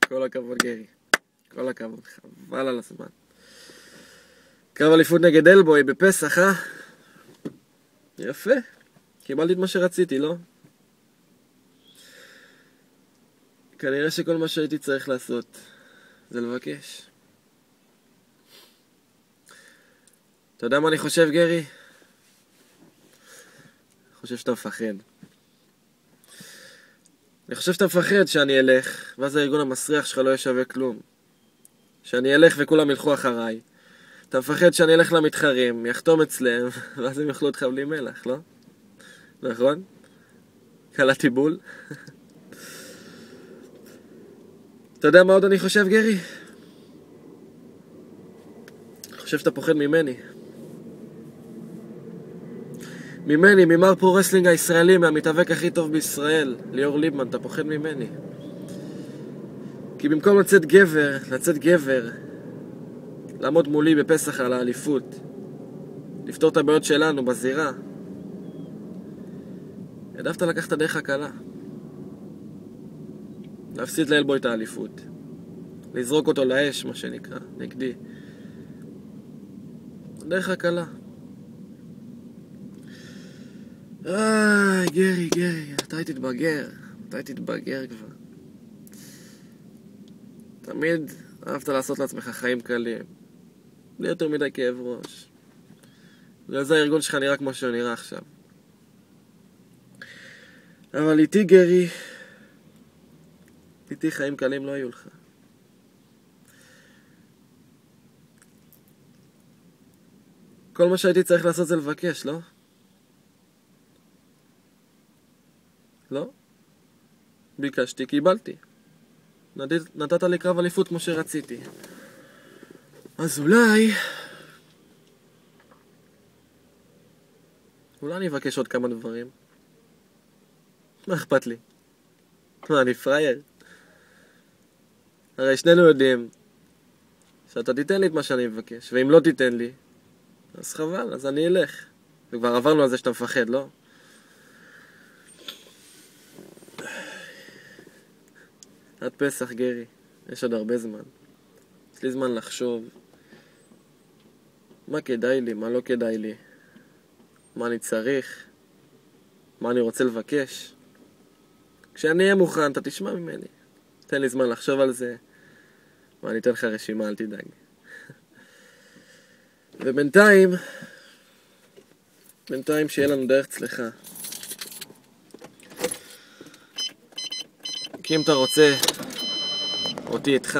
כל הכבוד גרי. כל הכבוד, חבל על הזמן. קרב אליפות נגד אלבוי בפסח, יפה. קיבלתי את מה שרציתי, לא? כנראה שכל מה שהייתי צריך לעשות זה לבקש. אתה יודע מה אני חושב, גרי? אני חושב שאתה מפחד. אני חושב שאתה מפחד שאני אלך, ואז הארגון המסריח שלך לא ישווה כלום. שאני אלך וכולם ילכו אחריי. אתה מפחד שאני אלך למתחרים, יחתום אצלם, ואז הם יאכלו אותך בלי מלח, לא? נכון? קלעתי בול. אתה יודע מה עוד אני חושב, גרי? אני חושב שאתה פוחד ממני. ממר פרו-רסלינג הישראלי, מהמתאבק הכי טוב בישראל, ליאור ליבמן, אתה פוחד ממני. כי במקום לצאת גבר, לעמוד מולי בפסח על האליפות, לפתור את הבעיות שלנו בזירה, העדפת לקחת דרך הקלה. להפסיד לאלבוי את האליפות. לזרוק אותו לאש, מה שנקרא, נגדי. דרך הקלה. גרי, אתה תתבגר כבר. תמיד אהבת לעשות לעצמך חיים קלים. בלי יותר מדי כאב ראש. וזה הארגון שלך נראה כמו שהוא נראה עכשיו. אבל איתי גרי, איתי חיים קלים לא היו לך. כל מה שהייתי צריך לעשות זה לבקש, לא? לא? ביקשתי, קיבלתי. נתת לי קרב אליפות כמו שרציתי. אז אולי אני אבקש עוד כמה דברים. מה אכפת לי? מה, אני פרייר? הרי שנינו יודעים שאתה תיתן לי את מה שאני מבקש, ואם לא תיתן לי, אז חבל, אז אני אלך. וכבר עברנו על זה שאתה מפחד, לא? עד פסח, גרי. יש עוד הרבה זמן. יש לי זמן לחשוב מה כדאי לי, מה לא כדאי לי, מה אני צריך, מה אני רוצה לבקש. כשאני אהיה מוכן, אתה תשמע ממני. תן לי זמן לחשוב על זה, ואני אתן לך רשימה, אל תדאג. ובינתיים שיהיה לנו דרך צלחה. כי אם אתה רוצה אותי איתך,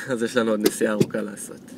אז יש לנו עוד נסיעה ארוכה לעשות.